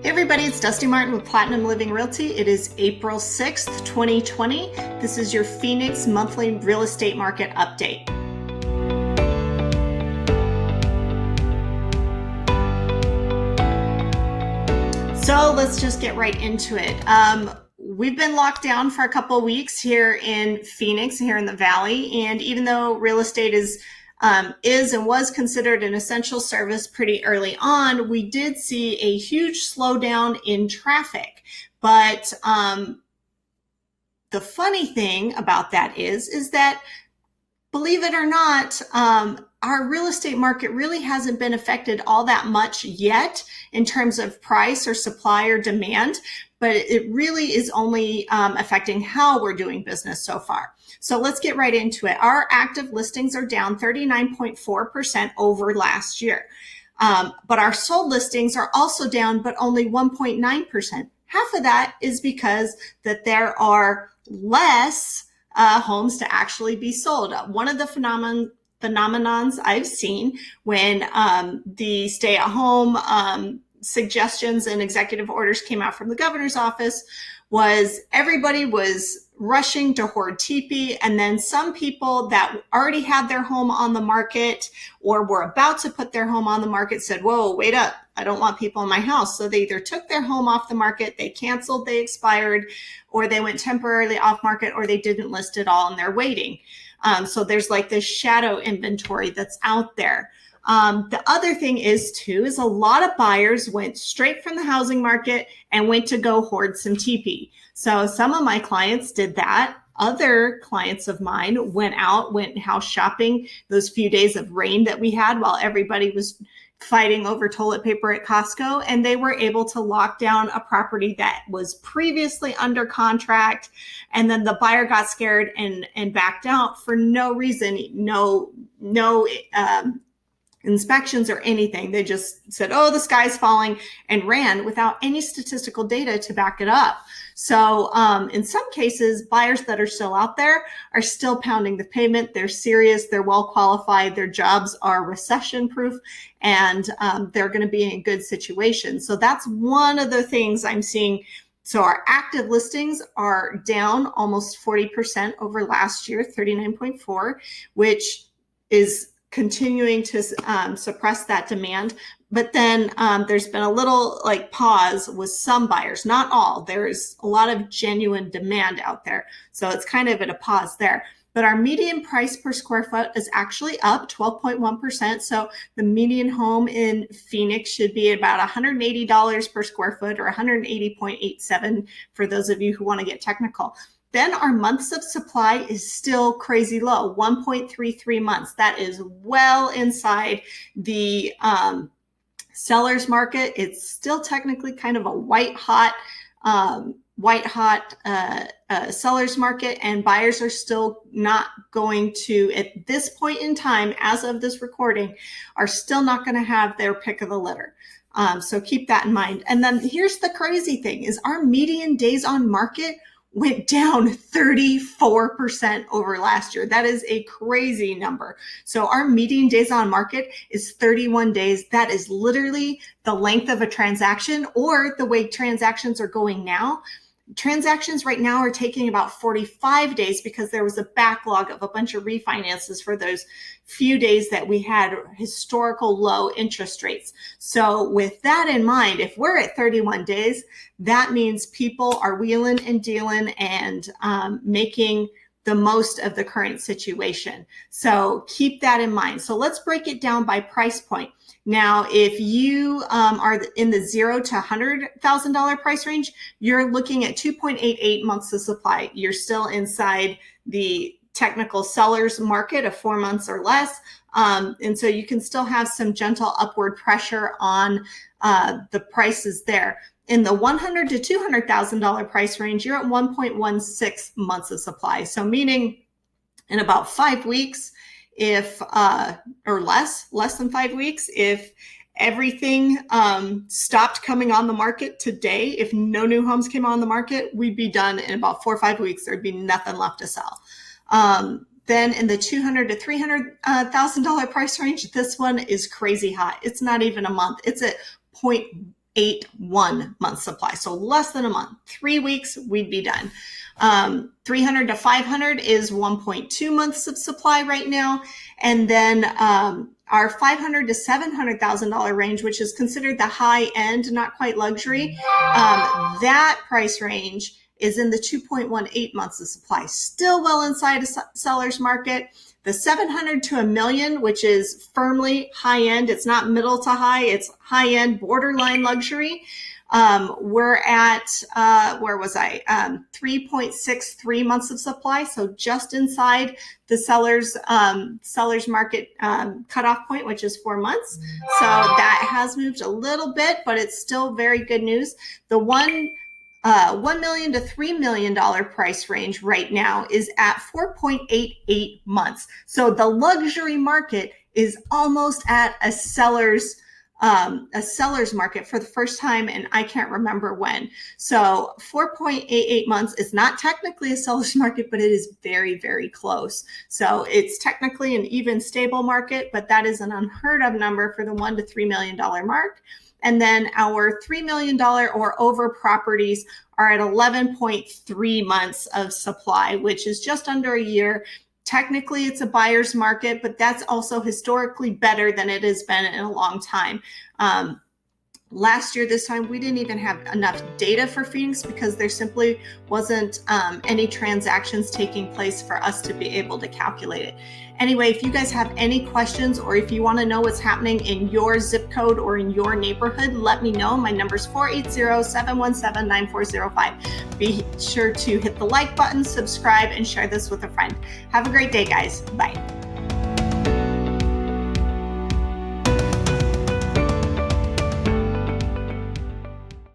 Hey everybody, it's Dusti Martin with Platinum Living Realty. It is April 6th, 2020. This is your Phoenix monthly real estate market update. So let's just get right into it. We've been locked down for a couple of weeks here in Phoenix, here in the Valley, and even though real estate is and was considered an essential service pretty early on, we did see a huge slowdown in traffic. But the funny thing about that is that, believe it or not, our real estate market really hasn't been affected all that much yet in terms of price or supply or demand, but it really is only affecting how we're doing business so far. So let's get right into it. Our active listings are down 39.4% over last year. But our sold listings are also down, but only 1.9%. Half of that is because that there are less homes to actually be sold. One of the phenomenons I've seen when the stay-at-home suggestions and executive orders came out from the governor's office was everybody was rushing to hoard teepee, and then some people that already had their home on the market or were about to put their home on the market said, whoa, wait up, I don't want people in my house. So they either took their home off the market, they canceled, they expired, or they went temporarily off market, or they didn't list at all and they're waiting. So there's like this shadow inventory that's out there. The other thing is a lot of buyers went straight from the housing market and went to go hoard some teepee. So some of my clients did that. Other clients of mine went house shopping those few days of rain that we had while everybody was fighting over toilet paper at Costco, and they were able to lock down a property that was previously under contract, and then the buyer got scared and backed out for no reason, no inspections or anything. They just said, oh, the sky's falling, and ran without any statistical data to back it up. So in some cases, buyers that are still out there are still pounding the pavement. They're serious, they're well qualified, their jobs are recession proof, and they're going to be in a good situation. So that's one of the things I'm seeing. So our active listings are down almost 40% over last year, 39.4, which is continuing to suppress that demand. But then there's been a little pause with some buyers, not all. There's a lot of genuine demand out there. So it's kind of at a pause there. But our median price per square foot is actually up 12.1%. So the median home in Phoenix should be about $180 per square foot, or $180.87 for those of you who want to get technical. Then our months of supply is still crazy low, 1.33 months. That is well inside the seller's market. It's still technically kind of a white hot seller's market, and buyers are still not going to, at this point in time, as of this recording, are still not going to have their pick of the litter. So keep that in mind. And then here's the crazy thing is our median days on market went down 34% over last year. That is a crazy number. So our median days on market is 31 days. That is literally the length of a transaction, or the way transactions are going now. Transactions right now are taking about 45 days because there was a backlog of a bunch of refinances for those few days that we had historical low interest rates. So with that in mind, if we're at 31 days, that means people are wheeling and dealing and making the most of the current situation. So keep that in mind. So let's break it down by price point. Now, if you are in the $0 to $100,000 price range, you're looking at 2.88 months of supply. You're still inside the technical seller's market of 4 months or less. And so you can still have some gentle upward pressure on the prices there. In the $100,000 to $200,000 price range, you're at 1.16 months of supply. So meaning in about 5 weeks, or less than 5 weeks, if everything stopped coming on the market today, if no new homes came on the market, we'd be done in about 4 or 5 weeks. There'd be nothing left to sell. Then in the $200,000 to $300,000 price range, this one is crazy hot. It's not even a month. It's at 1 month supply. So less than a month, 3 weeks, we'd be done. 300 to 500 is 1.2 months of supply right now. And then our $500,000 to $700,000 range, which is considered the high end, not quite luxury, that price range is in the 2.18 months of supply. Still well inside a seller's market. The 700 to $1 million, which is firmly high end, it's not middle to high, it's high end, borderline luxury. We're at, where was I? 3.63 months of supply. So just inside the seller's market cutoff point, which is 4 months. So that has moved a little bit, but it's still very good news. The $1 million to $3 million price range right now is at 4.88 months. So the luxury market is almost at a seller's market for the first time, and I can't remember when. So 4.88 months is not technically a seller's market, but it is very, very close. So it's technically an even stable market, but that is an unheard of number for the $1 to $3 million mark. And then our $3 million or over properties are at 11.3 months of supply, which is just under a year. Technically, it's a buyer's market, but that's also historically better than it has been in a long time. Last year, this time, we didn't even have enough data for Phoenix because there simply wasn't any transactions taking place for us to be able to calculate it. Anyway, if you guys have any questions or if you want to know what's happening in your zip code or in your neighborhood, let me know. My number is 480-717-9405. Be sure to hit the like button, subscribe, and share this with a friend. Have a great day, guys. Bye.